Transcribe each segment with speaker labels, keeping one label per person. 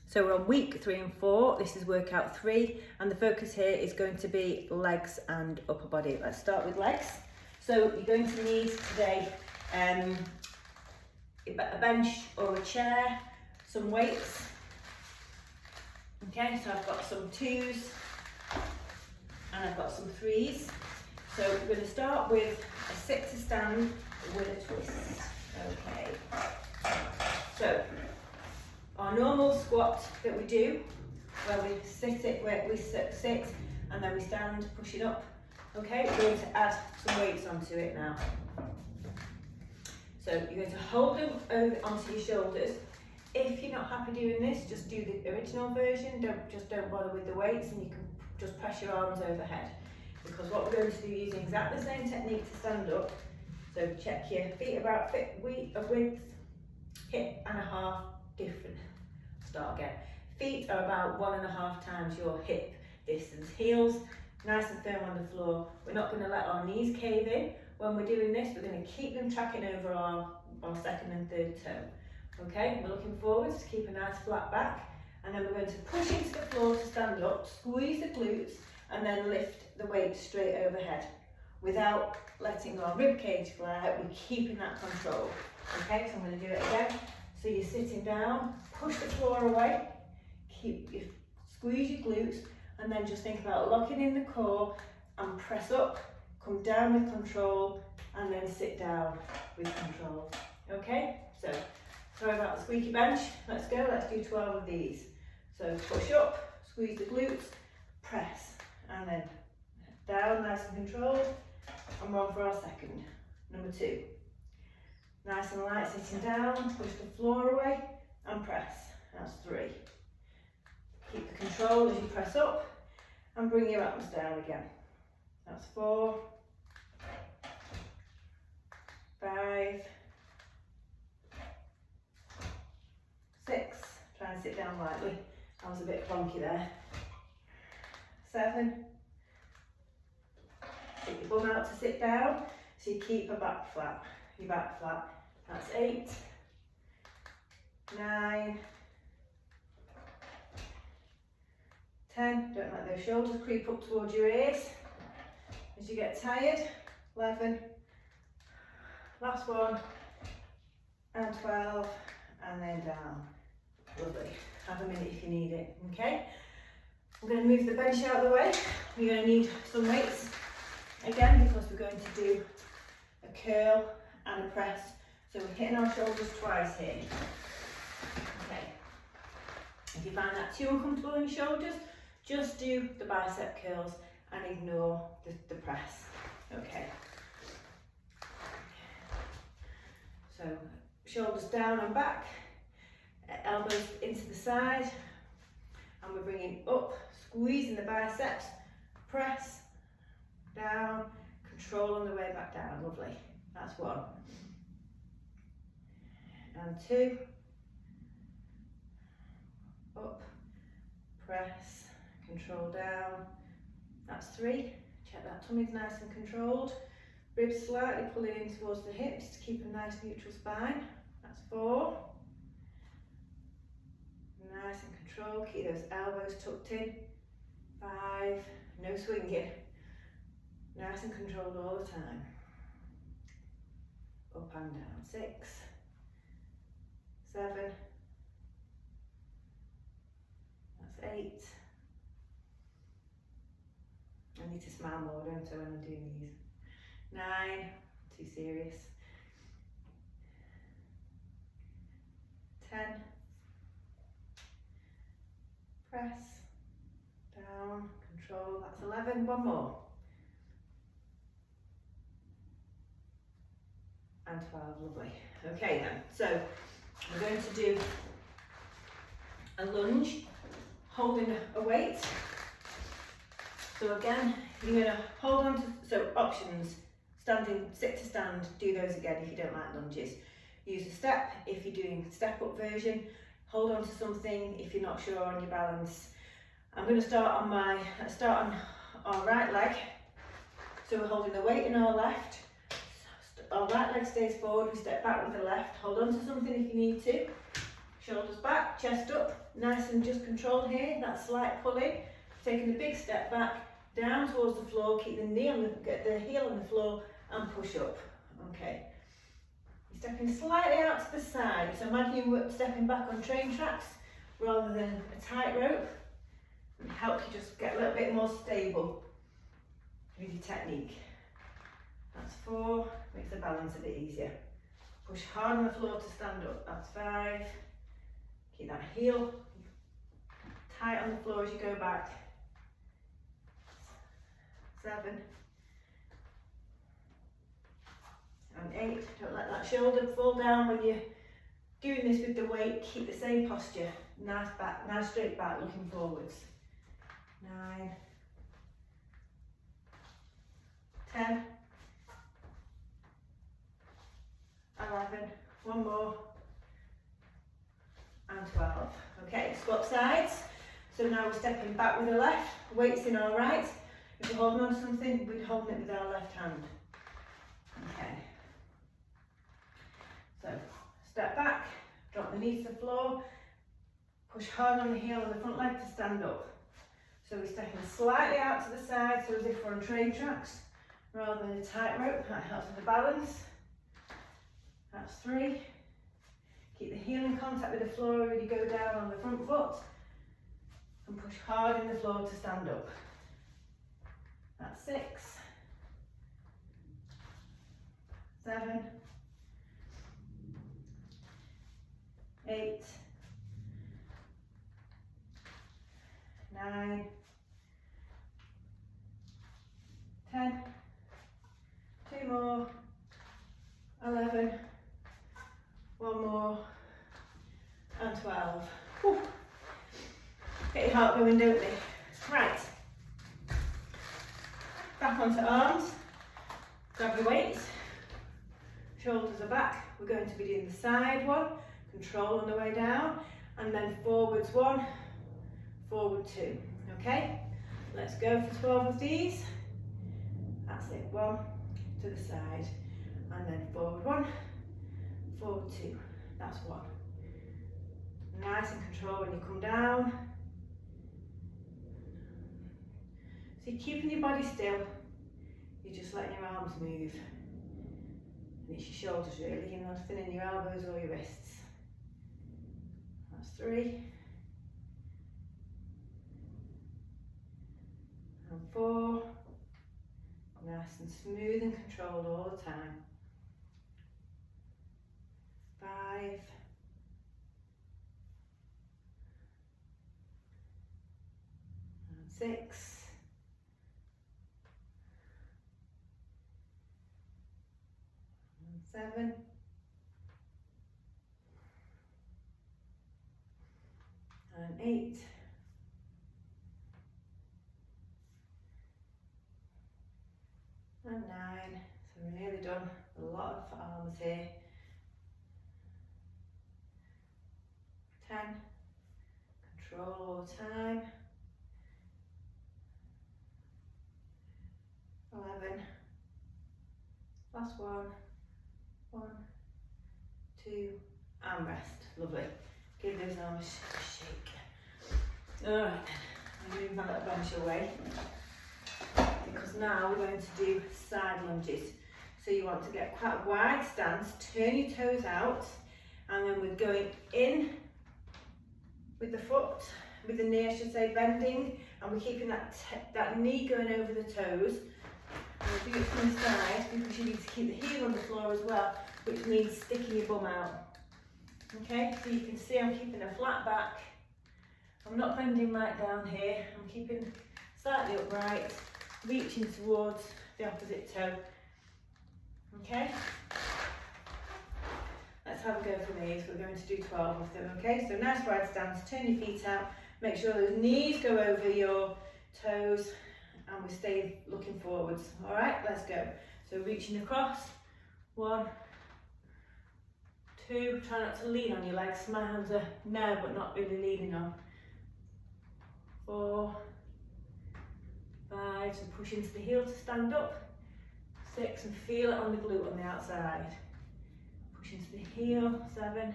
Speaker 1: So we're on week 3 and 4. This is workout 3, and the focus here is going to be legs and upper body. Let's start with legs. So you're going to need today a bench or a chair, some weights. Okay, so I've got some 2s and I've got some 3s. So we're going to start with a sit to stand with a twist. Okay, so our normal squat that we do, where we sit and then we stand, pushing up. Okay, we're going to add some weights onto it now. So you're going to hold them over onto your shoulders. If you're not happy doing this, just do the original version. Don't bother with the weights, and you can just press your arms overhead. Because what we're going to do using exactly the same technique to stand up. So check your feet about width, hip and a half different. Start again. Feet are about 1.5 times your hip distance. Heels nice and firm on the floor. We're not going to let our knees cave in. When we're doing this, we're going to keep them tracking over our second and third toe. Okay, we're looking forwards to keep a nice flat back, and then we're going to push into the floor to stand up, squeeze the glutes, and then lift the weight straight overhead without letting our rib cage fly out. We're keeping that control. Okay, so I'm going to do it again. So you're sitting down, push the floor away, squeeze your glutes, and then just think about locking in the core and press up, come down with control, and then sit down with control. Okay, so sorry about the squeaky bench. Let's go, let's do 12 of these. So push up, squeeze the glutes, press, and then down, nice and controlled, and we're on for our second. Number 2. Nice and light, sitting down, push the floor away, and press. That's 3. Keep the control as you press up, and bring your arms down again. That's 4, 5, 6, try and sit down lightly, I was a bit plonky there. 7, take your bum out to sit down, so you keep your back flat. That's 8, 9, 10, don't let those shoulders creep up towards your ears as you get tired. 11, last one, and 12, and then down. Lovely. Have a minute if you need it. Okay, I'm going to move the bench out of the way. You're going to need some weights again, because we're going to do a curl and a press. So we're hitting our shoulders twice here. Okay, if you find that too uncomfortable in your shoulders, just do the bicep curls and ignore the press. Okay, so shoulders down and back, elbows into the side, and we're bringing up, squeezing the biceps, press, down, control on the way back down. Lovely. That's 1. And 2. Up, press, control down. That's 3. Check that tummy's nice and controlled. Ribs slightly pulling in towards the hips to keep a nice neutral spine. That's 4. Nice and controlled. Keep those elbows tucked in. 5. No swinging. Nice and controlled all the time. Up and down. 6, 7, that's 8. I need to smile more, don't I, when I'm doing these. 9, too serious. 10, press, down, control, that's 11, 1 more. And 12, lovely. Okay then, so we're going to do a lunge, holding a weight. So again, you're going to hold on to, so options, standing, sit to stand, do those again if you don't like lunges. Use a step if you're doing step up version. Hold on to something if you're not sure on your balance. I'm going to start on our right leg. So we're holding the weight in our left. Our right leg stays forward, we step back with the left. Hold on to something if you need to. Shoulders back, back, chest up, nice and just controlled here, that slight pulling, taking a big step back, down towards the floor, keep the knee on get the heel on the floor and push up, okay. You're stepping slightly out to the side, so imagine you're stepping back on train tracks rather than a tightrope. It helps you just get a little bit more stable with your technique. That's 4, makes the balance a bit easier. Push hard on the floor to stand up, that's 5. Keep that heel tight on the floor as you go back. 7. And 8, don't let that shoulder fall down when you're doing this with the weight, keep the same posture, nice back, nice straight back, looking forwards. 9, 10, 11, one more, and 12. Okay, swap sides. So now we're stepping back with the left, weights in our right. If we're holding on to something, we're holding it with our left hand. Okay. So, step back, drop the knees to the floor, push hard on the heel of the front leg to stand up. So we're stepping slightly out to the side, so as if we're on train tracks, rather than a tightrope. That helps with the balance. That's 3. Keep the heel in contact with the floor when you go down on the front foot. And push hard in the floor to stand up. That's 6. 7. 8. 9. 10. 2 more. 11. 1 more. And 12. Whew. Get your heart going, don't they? Right. Back onto arms. Grab your weights. Shoulders are back. We're going to be doing the side one. Control on the way down. And then forwards 1, forward 2. Okay? Let's go for 12 of these. That's it. 1 to the side. And then forward 1, forward 2. That's 1. Nice and control when you come down. So you're keeping your body still. You're just letting your arms move. And it's your shoulders really, you're not thinning your elbows or your wrists. That's 3. And 4. Nice and smooth and controlled all the time. 5. And 6. And 7. And 8. And 9. So we're nearly done. A lot of arms here. 10. Control all the time. 11. Last one. 1, 2, and rest. Lovely. Give those arms a shake. Alright, I'll move my little bench away. Because now we're going to do side lunges. So you want to get quite a wide stance, turn your toes out, and then we're going in with the foot, with the knee I should say, bending, and we're keeping that knee going over the toes. And we'll do it from the side because you need to keep the heel on the floor as well, which means sticking your bum out. Okay, so you can see I'm keeping a flat back. I'm not bending right down here. I'm keeping slightly upright, reaching towards the opposite toe. Okay, let's have a go for these. We're going to do 12 of them. Okay, so nice wide stance, turn your feet out, make sure those knees go over your toes, and we stay looking forwards. All right, let's go. So reaching across, 1, 2, try not to lean on your legs. My hands are there but not really leaning on. 4, 5, so push into the heel to stand up. 6, and feel it on the glute on the outside. Push into the heel, 7,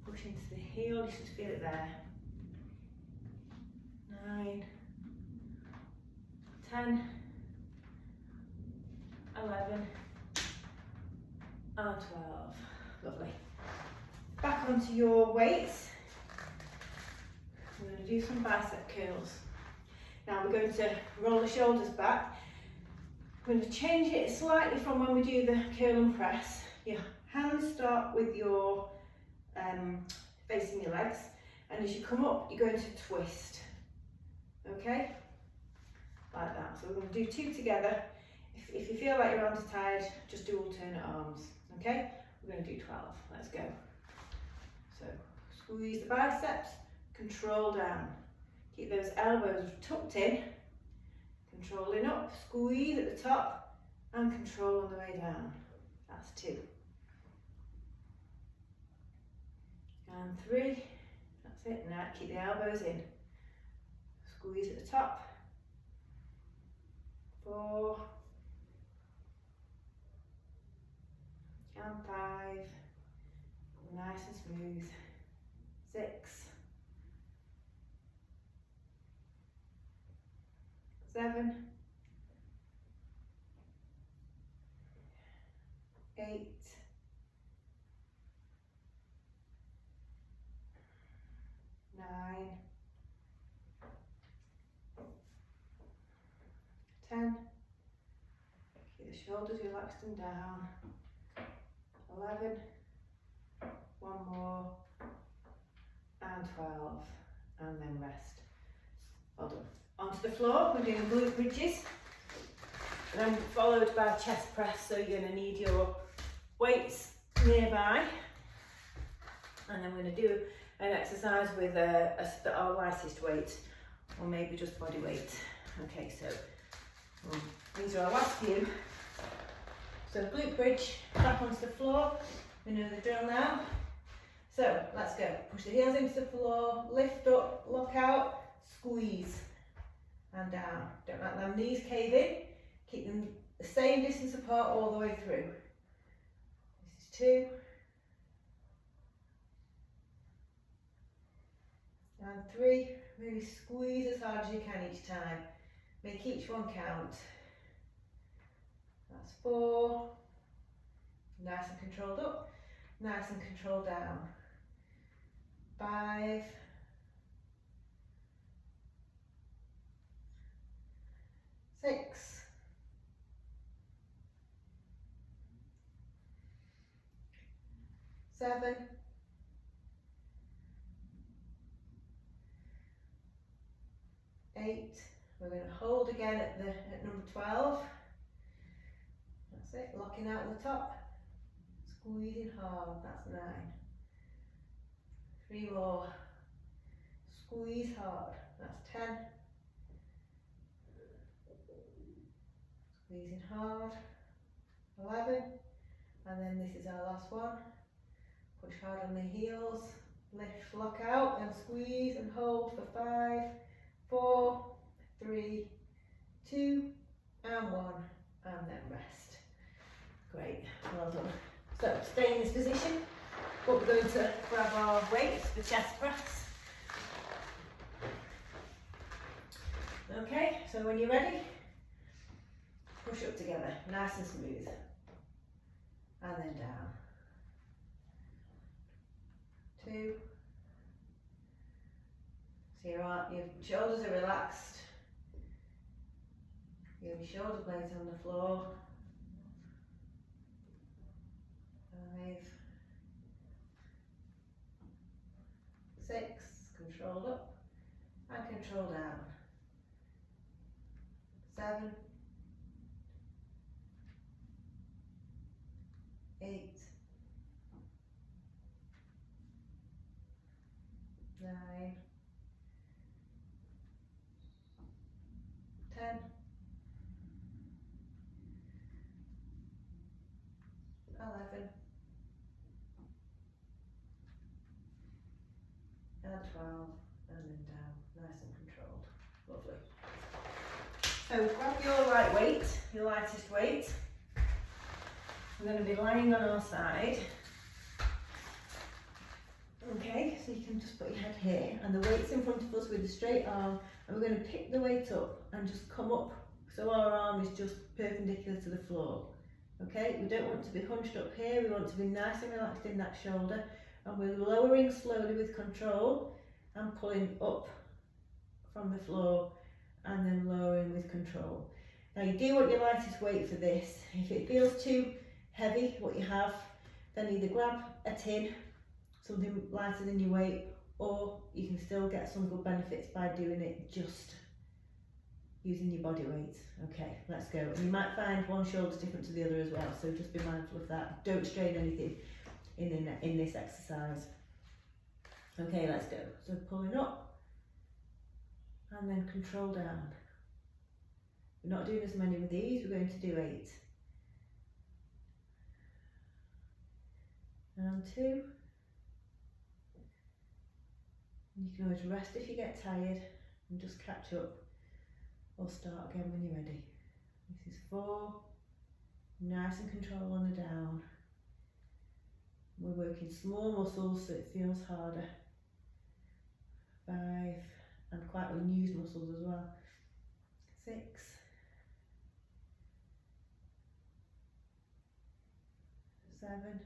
Speaker 1: push into the heel, just feel it there. 9, 10, 11, and 12. Lovely. Back onto your weights. We're going to do some bicep curls. Now we're going to roll the shoulders back. We're going to change it slightly from when we do the curl and press. Your hands start with your facing your legs, and as you come up, you're going to twist. Okay? Like that. So we're going to do 2 together. If you feel like your arms are tired, just do alternate arms. Okay? We're going to do 12. Let's go. So squeeze the biceps, control down. Keep those elbows tucked in, controlling up, squeeze at the top, and control on the way down. That's 2. And 3. That's it. Now keep the elbows in. Squeeze at the top. 4. And 5. Nice and smooth. 6. 7. 8. 9. 10. Keep the shoulders relaxed and down. 11. 1 more. And 12. And then rest. Well done. Onto the floor, we're doing glute bridges. And then followed by chest press, so you're going to need your weights nearby. And then we're going to do an exercise with our lightest weight, or maybe just body weight. Okay, so these are our last few. So glute bridge, back onto the floor. We know the drill now. So let's go. Push the heels into the floor, lift up, lock out, squeeze, and down. Don't let them knees cave in. Keep them the same distance apart all the way through. This is 2. And 3. Really squeeze as hard as you can each time. Make each one count. That's 4. Nice and controlled up. Nice and controlled down. 5. 6. 7. 8. We're going to hold again at number 12. That's it, locking out the top, squeezing hard, that's 9. 3 more, squeeze hard, that's 10. Squeezing hard, 11. And then this is our last one. Push hard on the heels, lift, lock out, and squeeze and hold for 5, 4, 3, 2, and 1, and then rest. Great, well done. So stay in this position, but we're going to grab our weights for chest press. Okay, so when you're ready, push up together, nice and smooth, and then down. 2. So your shoulders are relaxed. You have your shoulder blades on the floor. 5. 6. Controlled up and control down. 7. 8. 9. 10. 11. And 12. And then down, nice and controlled. Lovely. So grab your light weight, your lightest weight. We're going to be lying on our side. Okay, so you can just put your head here and the weight's in front of us with a straight arm, and we're going to pick the weight up and just come up so our arm is just perpendicular to the floor. Okay, we don't want to be hunched up here, we want to be nice and relaxed in that shoulder, and we're lowering slowly with control and pulling up from the floor and then lowering with control. Now you do want your lightest weight for this. If it feels too heavy, what you have, then either grab a tin, something lighter than your weight, or you can still get some good benefits by doing it just using your body weight. Okay, let's go. And you might find one shoulder's different to the other as well, so just be mindful of that. Don't strain anything in this exercise. Okay, let's go. So pulling up and then control down. We're not doing as many with these, we're going to do 8. And 2. You can always rest if you get tired and just catch up, or start again when you're ready. This is 4, nice and control on the down. We're working small muscles so it feels harder. 5, and quite unused muscles as well. 6, 7,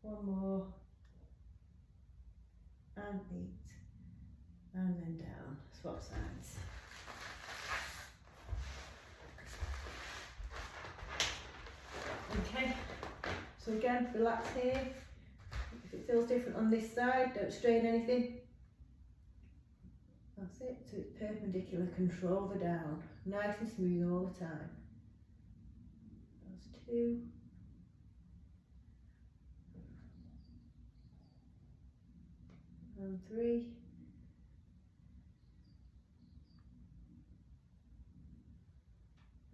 Speaker 1: one more, and 8, and then down. Swap sides. Okay, so again, relax here. If it feels different on this side, don't strain anything. That's it, so it's perpendicular, control the down, nice and smooth all the time. That's 2. And 3.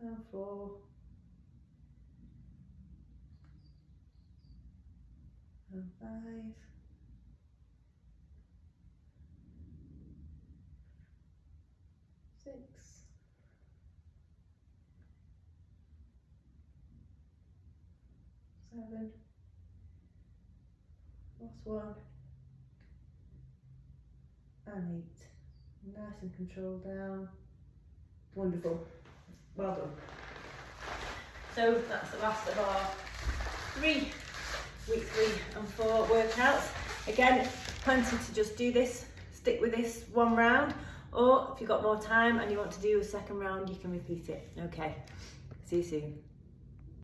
Speaker 1: And 4. And 5. 6. 7. Last one. And 8. Nice and controlled down. Wonderful. Well done. So that's the last of our week 3 and 4 workouts. Again, plenty to just do this, stick with this one round, or if you've got more time and you want to do a second round, you can repeat it. Okay, see you soon.